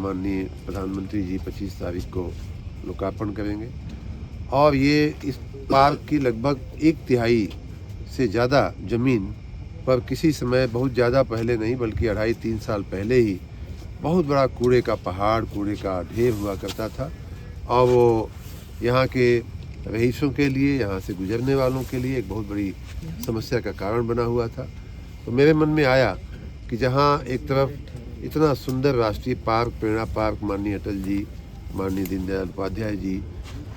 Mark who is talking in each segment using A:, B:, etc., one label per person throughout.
A: माननीय प्रधानमंत्री जी 25 तारीख को लोकार्पण करेंगे और ये इस पार्क की लगभग 1/3 से ज़्यादा ज़मीन पर किसी समय बहुत ज़्यादा पहले नहीं बल्कि 2.5-3 साल पहले ही बहुत बड़ा कूड़े का पहाड़, कूड़े का ढेर हुआ करता था और वो यहाँ के रईसों के लिए, यहाँ से गुजरने वालों के लिए एक बहुत बड़ी समस्या का कारण बना हुआ था। तो मेरे मन में आया कि जहाँ एक तरफ इतना सुंदर राष्ट्रीय पार्क, प्रेरणा पार्क माननीय अटल जी, माननीय दीनदयाल उपाध्याय जी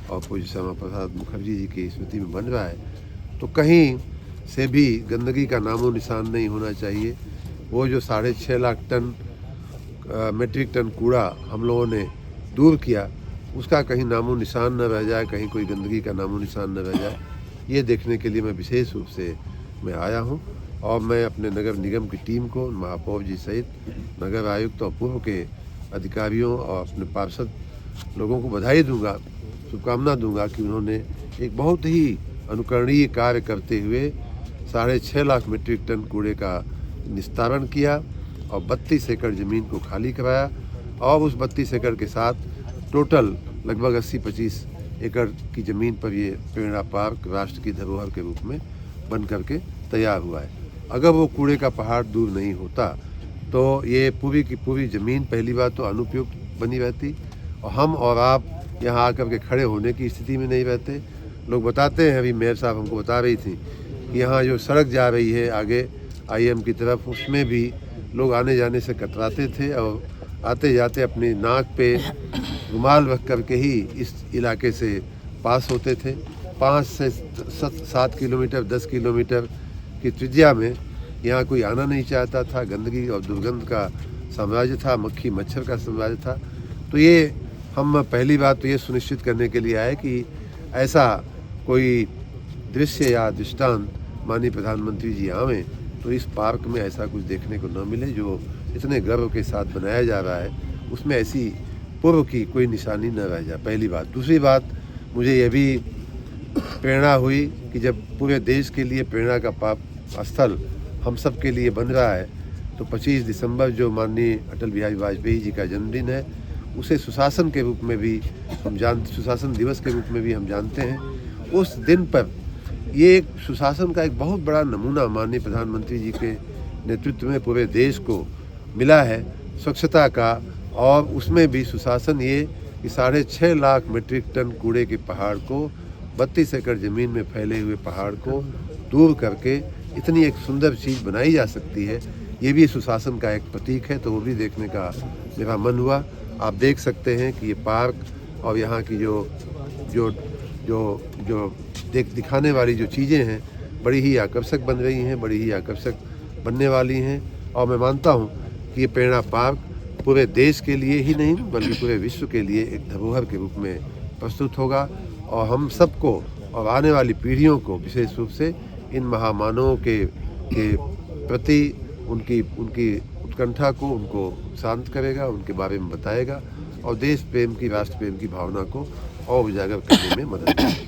A: और पूज्य श्यामा प्रसाद मुखर्जी जी की स्मृति में बन रहा है, तो कहीं से भी गंदगी का नामो निशान नहीं होना चाहिए। वो जो 6.5 लाख टन मेट्रिक टन कूड़ा हम लोगों ने दूर किया, उसका कहीं नामो निशान न रह जाए, कहीं कोई गंदगी का नामो निशान न रह जाए, ये देखने के लिए मैं विशेष रूप से मैं आया हूँ। और मैं अपने नगर निगम की टीम को, महापौर जी सहित नगर आयुक्त और पूर्व के अधिकारियों और अपने पार्षद लोगों को बधाई दूंगा, शुभकामना दूंगा कि उन्होंने एक बहुत ही अनुकरणीय कार्य करते हुए 6.5 लाख मीट्रिक टन कूड़े का निस्तारण किया और 32 एकड़ ज़मीन को खाली कराया और उस 32 एकड़ के साथ टोटल लगभग 80-25 एकड़ की ज़मीन पर ये प्रेरणा पार्क राष्ट्र की धरोहर के रूप में बन करके तैयार हुआ है। अगर वो कूड़े का पहाड़ दूर नहीं होता तो ये पूरी की पूरी ज़मीन पहली बार तो अनुपयुक्त बनी रहती और हम और आप यहाँ आकर के खड़े होने की स्थिति में नहीं रहते। लोग बताते हैं, अभी मेयर साहब हमको बता रही थी कि यहाँ जो सड़क जा रही है आगे आईएम की तरफ, उसमें भी लोग आने जाने से कतराते थे और आते जाते अपनी नाक पे रुमाल रख करके ही इस इलाके से पास होते थे। 5 से 7 किलोमीटर 10 किलोमीटर की त्रिज्या में यहाँ कोई आना नहीं चाहता था। गंदगी और दुर्गंध का साम्राज्य था, मक्खी मच्छर का साम्राज्य था। तो ये हम पहली बात तो ये सुनिश्चित करने के लिए आए कि ऐसा कोई दृश्य या दृष्टांत माननीय प्रधानमंत्री जी आवें तो इस पार्क में ऐसा कुछ देखने को न मिले जो इतने गर्व के साथ बनाया जा रहा है, उसमें ऐसी पूर्व की कोई निशानी न रह जाए, पहली बात। दूसरी बात, मुझे ये भी प्रेरणा हुई कि जब पूरे देश के लिए प्रेरणा का पाप स्थल हम सब के लिए बन रहा है तो 25 दिसंबर जो माननीय अटल बिहारी वाजपेयी जी का जन्मदिन है, उसे सुशासन के रूप में भी सुशासन दिवस के रूप में भी हम जानते हैं। उस दिन पर ये एक सुशासन का एक बहुत बड़ा नमूना माननीय प्रधानमंत्री जी के नेतृत्व में पूरे देश को मिला है स्वच्छता का, और उसमें भी सुशासन ये कि 6.5 लाख मीट्रिक टन कूड़े के पहाड़ को, 32 एकड़ ज़मीन में फैले हुए पहाड़ को दूर करके इतनी एक सुंदर चीज़ बनाई जा सकती है, ये भी सुशासन का एक प्रतीक है। तो वो भी देखने का मेरा मन हुआ। आप देख सकते हैं कि ये पार्क और यहाँ की जो दिखाने वाली जो चीज़ें हैं बड़ी ही आकर्षक बन रही हैं, बड़ी ही आकर्षक बनने वाली हैं। और मैं मानता हूँ कि ये प्रेरणा पार्क पूरे देश के लिए ही नहीं बल्कि पूरे विश्व के लिए एक धरोहर के रूप में प्रस्तुत होगा और हम सबको और आने वाली पीढ़ियों को विशेष रूप से इन महामानवों के प्रति उनकी उत्कंठा को उनको शांत करेगा, उनके बारे में बताएगा और देश प्रेम की, राष्ट्र प्रेम की भावना को और उजागर करने में मदद करेगा।